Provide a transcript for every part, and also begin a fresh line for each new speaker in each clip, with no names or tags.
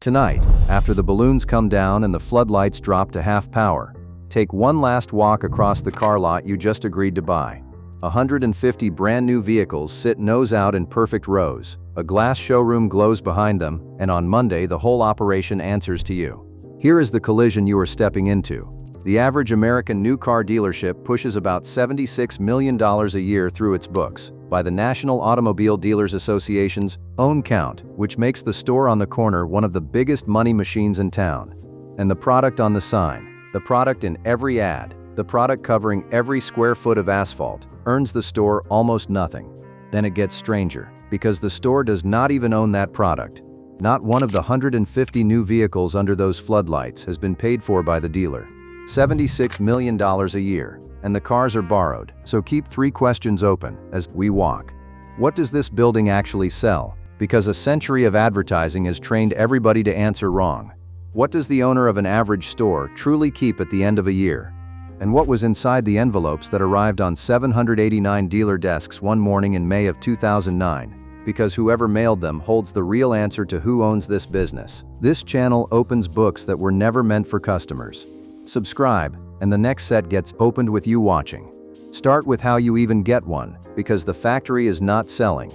Tonight, after the balloons come down and the floodlights drop to half power, take one last walk across the car lot you just agreed to buy. 150 brand new vehicles sit nose out in perfect rows. A glass showroom glows behind them, and on Monday the whole operation answers to you. Here is the collision you are stepping into. The average American new car dealership pushes about $76 million a year through its books by the National Automobile Dealers Association's own count, which makes the store on the corner one of the biggest money machines in town. And the product on the sign, the product in every ad, the product covering every square foot of asphalt, earns the store almost nothing. Then it gets stranger, because the store does not even own that product. Not one of the 150 new vehicles under those floodlights has been paid for by the dealer. $76 million a year, and the cars are borrowed, so keep 3 questions open as we walk. What does this building actually sell? Because a century of advertising has trained everybody to answer wrong. What does the owner of an average store truly keep at the end of a year? And what was inside the envelopes that arrived on 789 dealer desks one morning in May of 2009? Because whoever mailed them holds the real answer to who owns this business. This channel opens books that were never meant for customers. Subscribe, and the next set gets opened with you watching. Start with how you even get one, because the factory is not selling.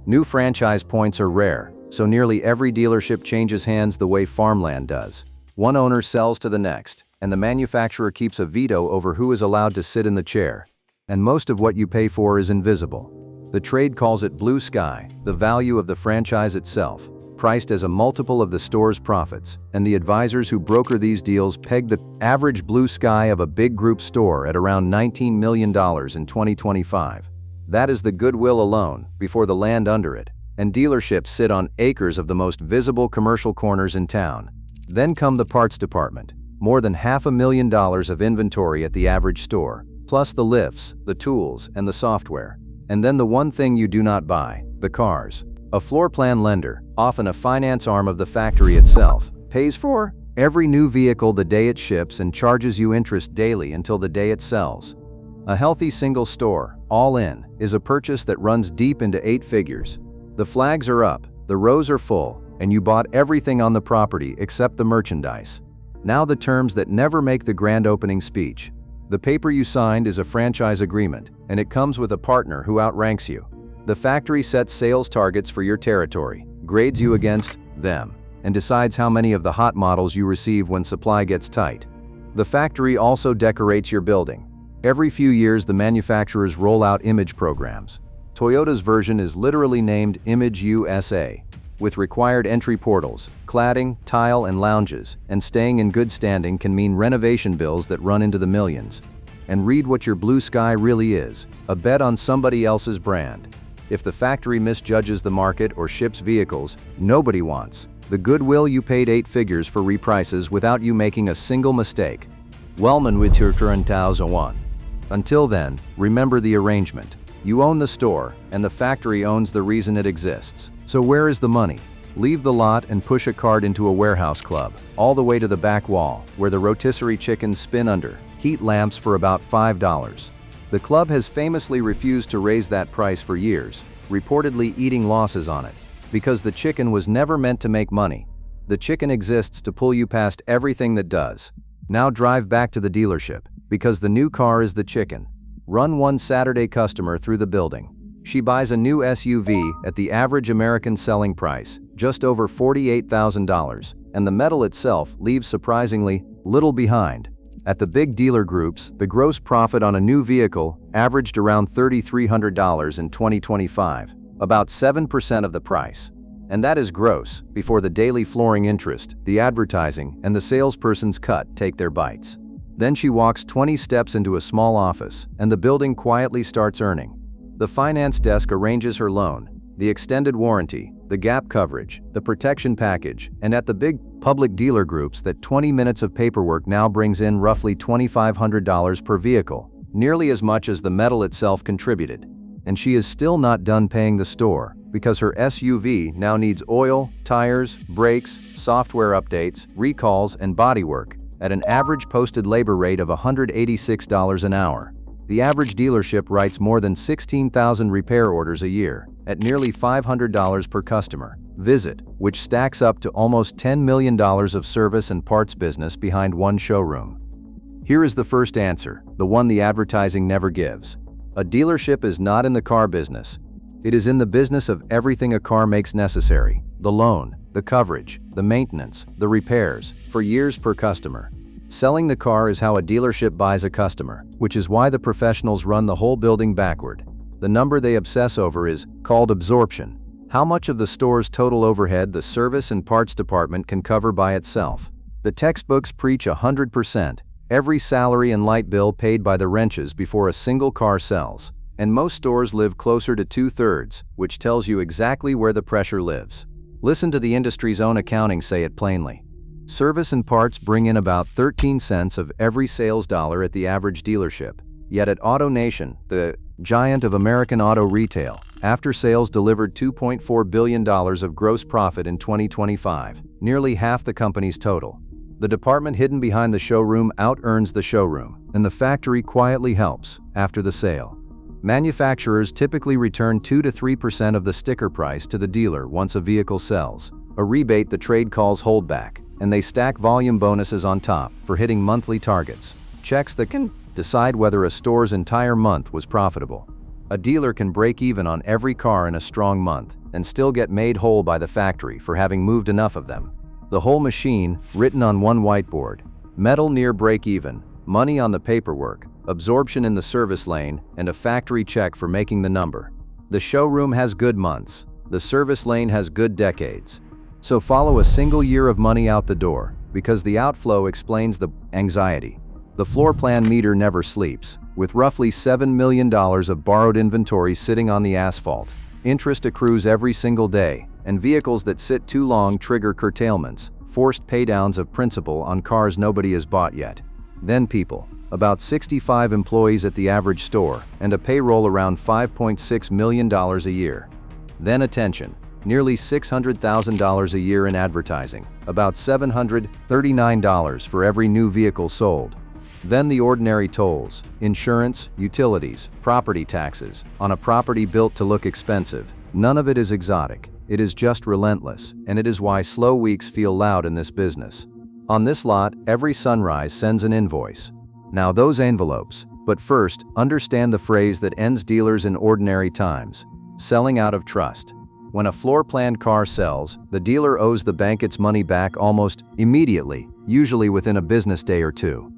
New franchise points are rare, so nearly every dealership changes hands the way farmland does. One owner sells to the next, and the manufacturer keeps a veto over who is allowed to sit in the chair. And most of what you pay for is invisible. The trade calls it blue sky, the value of the franchise itself, priced as a multiple of the store's profits, and the advisors who broker these deals peg the average blue sky of a big group store at around $19 million in 2025. That is the goodwill alone, before the land under it, and dealerships sit on acres of the most visible commercial corners in town. Then come the parts department, more than $500,000 of inventory at the average store, plus the lifts, the tools, and the software. And then the one thing you do not buy, the cars. A floor plan lender, often a finance arm of the factory itself, pays for every new vehicle the day it ships and charges you interest daily until the day it sells. A healthy single store, all in, is a purchase that runs deep into 8 figures. The flags are up, the rows are full, and you bought everything on the property except the merchandise. Now the terms that never make the grand opening speech. The paper you signed is a franchise agreement, and it comes with a partner who outranks you. The factory sets sales targets for your territory, grades you against them, and decides how many of the hot models you receive when supply gets tight. The factory also decorates your building. Every few years the manufacturers roll out image programs. Toyota's version is literally named Image USA, with required entry portals, cladding, tile, and lounges, and staying in good standing can mean renovation bills that run into the millions. And read what your blue sky really is, a bet on somebody else's brand. If the factory misjudges the market or ships vehicles nobody wants, the goodwill you paid 8 figures for reprices without you making a single mistake. Wellman with your current 1001. Until then, remember the arrangement. You own the store, and the factory owns the reason it exists. So where is the money? Leave the lot and push a cart into a warehouse club, all the way to the back wall, where the rotisserie chickens spin under heat lamps for about $5. The club has famously refused to raise that price for years, reportedly eating losses on it, because the chicken was never meant to make money. The chicken exists to pull you past everything that does. Now drive back to the dealership, because the new car is the chicken. Run one Saturday customer through the building. She buys a new SUV at the average American selling price, just over $48,000, and the metal itself leaves surprisingly little behind. At the big dealer groups, the gross profit on a new vehicle averaged around $3,300 in 2025, about 7% of the price. And that is gross, before the daily flooring interest, the advertising, and the salesperson's cut take their bites. Then she walks 20 steps into a small office, and the building quietly starts earning. The finance desk arranges her loan, the extended warranty, the gap coverage, the protection package, and at the big public dealer groups that 20 minutes of paperwork now brings in roughly $2,500 per vehicle, nearly as much as the metal itself contributed. And she is still not done paying the store, because her SUV now needs oil, tires, brakes, software updates, recalls, and bodywork, at an average posted labor rate of $186 an hour. The average dealership writes more than 16,000 repair orders a year, at nearly $500 per customer. visit, which stacks up to almost $10 million of service and parts business behind one showroom. Here is the first answer, the one the advertising never gives. A dealership is not in the car business. It is in the business of everything a car makes necessary: the loan, the coverage, the maintenance, the repairs, for years per customer. Selling the car is how a dealership buys a customer, which is why the professionals run the whole building backward. The number they obsess over is called absorption. How much of the store's total overhead the service and parts department can cover by itself. The textbooks preach 100%, every salary and light bill paid by the wrenches before a single car sells. And most stores live closer to 2/3, which tells you exactly where the pressure lives. Listen to the industry's own accounting say it plainly. Service and parts bring in about 13 cents of every sales dollar at the average dealership. Yet at AutoNation, the giant of American auto retail, after sales delivered $2.4 billion of gross profit in 2025, nearly half the company's total. The department hidden behind the showroom out-earns the showroom, and the factory quietly helps after the sale. Manufacturers typically return 2 to 3% of the sticker price to the dealer once a vehicle sells, a rebate the trade calls holdback, and they stack volume bonuses on top for hitting monthly targets, checks that can decide whether a store's entire month was profitable. A dealer can break even on every car in a strong month and still get made whole by the factory for having moved enough of them. The whole machine, written on one whiteboard, metal near break even, money on the paperwork, absorption in the service lane, and a factory check for making the number. The showroom has good months. The service lane has good decades. So follow a single year of money out the door, because the outflow explains the anxiety. The floor plan meter never sleeps, with roughly $7 million of borrowed inventory sitting on the asphalt. Interest accrues every single day, and vehicles that sit too long trigger curtailments, forced paydowns of principal on cars nobody has bought yet. Then people. About 65 employees at the average store, and a payroll around $5.6 million a year. Then attention, nearly $600,000 a year in advertising, about $739 for every new vehicle sold. Then the ordinary tolls, insurance, utilities, property taxes, on a property built to look expensive. None of it is exotic, it is just relentless, and it is why slow weeks feel loud in this business. On this lot, every sunrise sends an invoice. Now those envelopes, but first, understand the phrase that ends dealers in ordinary times: selling out of trust. When a floor-planned car sells, the dealer owes the bank its money back almost immediately, usually within a business day or two.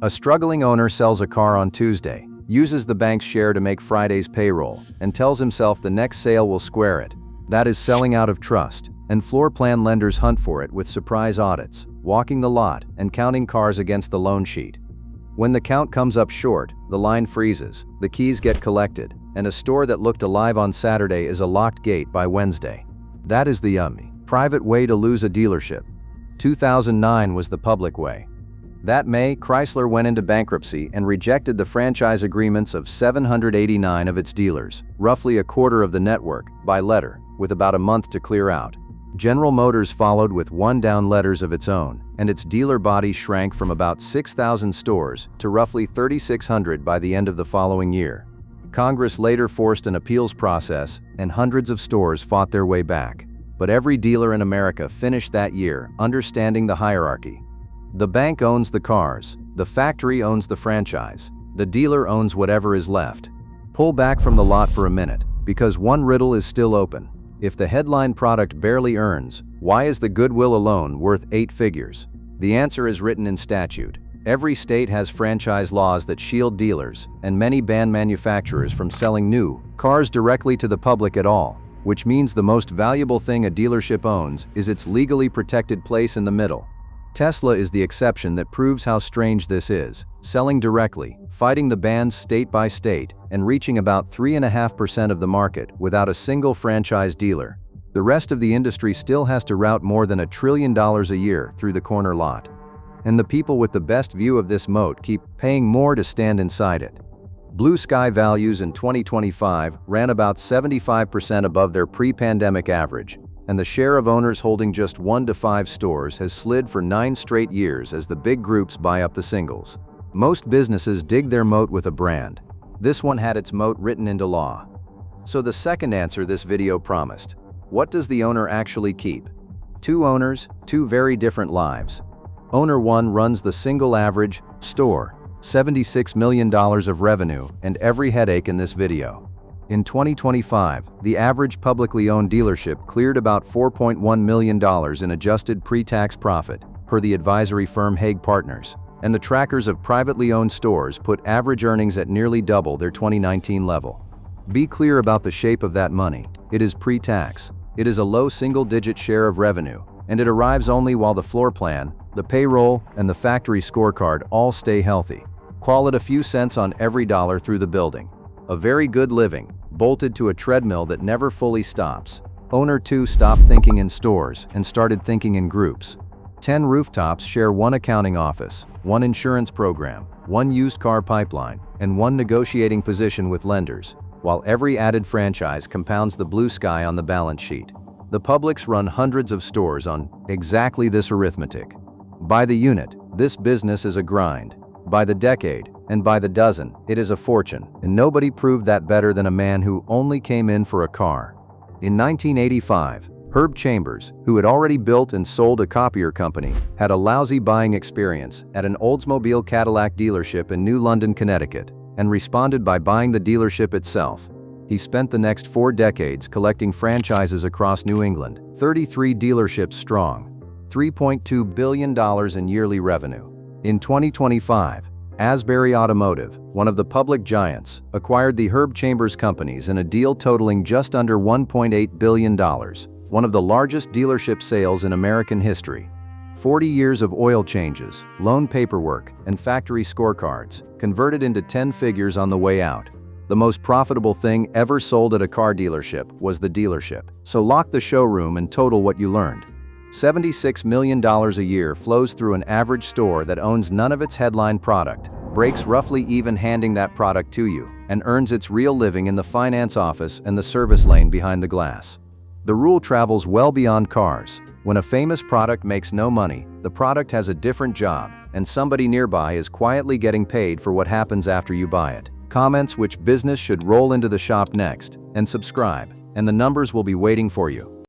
A struggling owner sells a car on Tuesday, uses the bank's share to make Friday's payroll, and tells himself the next sale will square it. That is selling out of trust, and floor plan lenders hunt for it with surprise audits, walking the lot, and counting cars against the loan sheet. When the count comes up short, the line freezes, the keys get collected, and a store that looked alive on Saturday is a locked gate by Wednesday. That is the private way to lose a dealership. 2009 was the public way. That May, Chrysler went into bankruptcy and rejected the franchise agreements of 789 of its dealers, roughly a quarter of the network, by letter, with about a month to clear out. General Motors followed with one down letters of its own, and its dealer body shrank from about 6,000 stores to roughly 3,600 by the end of the following year. Congress later forced an appeals process, and hundreds of stores fought their way back. But every dealer in America finished that year understanding the hierarchy. The bank owns the cars, the factory owns the franchise, the dealer owns whatever is left. Pull back from the lot for a minute, because one riddle is still open. If the headline product barely earns, why is the goodwill alone worth 8 figures? The answer is written in statute. Every state has franchise laws that shield dealers, and many ban manufacturers from selling new cars directly to the public at all, which means the most valuable thing a dealership owns is its legally protected place in the middle. Tesla is the exception that proves how strange this is, selling directly, fighting the bans state by state, and reaching about 3.5% of the market without a single franchise dealer. The rest of the industry still has to route more than $1 trillion a year through the corner lot. And the people with the best view of this moat keep paying more to stand inside it. Blue sky values in 2025 ran about 75% above their pre-pandemic average, and the share of owners holding just 1 to 5 stores has slid for 9 straight years as the big groups buy up the singles. Most businesses dig their moat with a brand. This one had its moat written into law. So the second answer this video promised. What does the owner actually keep? Two owners, two very different lives. Owner 1 runs the single average store, $76 million of revenue, and every headache in this video. In 2025, the average publicly owned dealership cleared about $4.1 million in adjusted pre-tax profit, per the advisory firm Hague Partners, and the trackers of privately owned stores put average earnings at nearly double their 2019 level. Be clear about the shape of that money. It is pre-tax. It is a low single-digit share of revenue, and it arrives only while the floor plan, the payroll, and the factory scorecard all stay healthy. Call it a few cents on every dollar through the building. A very good living, bolted to a treadmill that never fully stops. Owner 2 stopped thinking in stores and started thinking in groups. 10 rooftops share one accounting office, one insurance program, one used car pipeline, and one negotiating position with lenders, while every added franchise compounds the blue sky on the balance sheet. The Publix run hundreds of stores on exactly this arithmetic. By the unit, this business is a grind. By the decade, and by the dozen, it is a fortune, and nobody proved that better than a man who only came in for a car. In 1985, Herb Chambers, who had already built and sold a copier company, had a lousy buying experience at an Oldsmobile Cadillac dealership in New London, Connecticut, and responded by buying the dealership itself. He spent the next 4 decades collecting franchises across New England, 33 dealerships strong, $3.2 billion in yearly revenue. In 2025, Asbury Automotive, one of the public giants, acquired the Herb Chambers companies in a deal totaling just under $1.8 billion, one of the largest dealership sales in American history. 40 years of oil changes, loan paperwork, and factory scorecards, converted into 10 figures on the way out. The most profitable thing ever sold at a car dealership was the dealership. So lock the showroom and total what you learned. $76 million a year flows through an average store that owns none of its headline product, breaks roughly even handing that product to you, and earns its real living in the finance office and the service lane behind the glass. The rule travels well beyond cars. When a famous product makes no money, the product has a different job, and somebody nearby is quietly getting paid for what happens after you buy it. Comments which business should roll into the shop next, and subscribe, and the numbers will be waiting for you.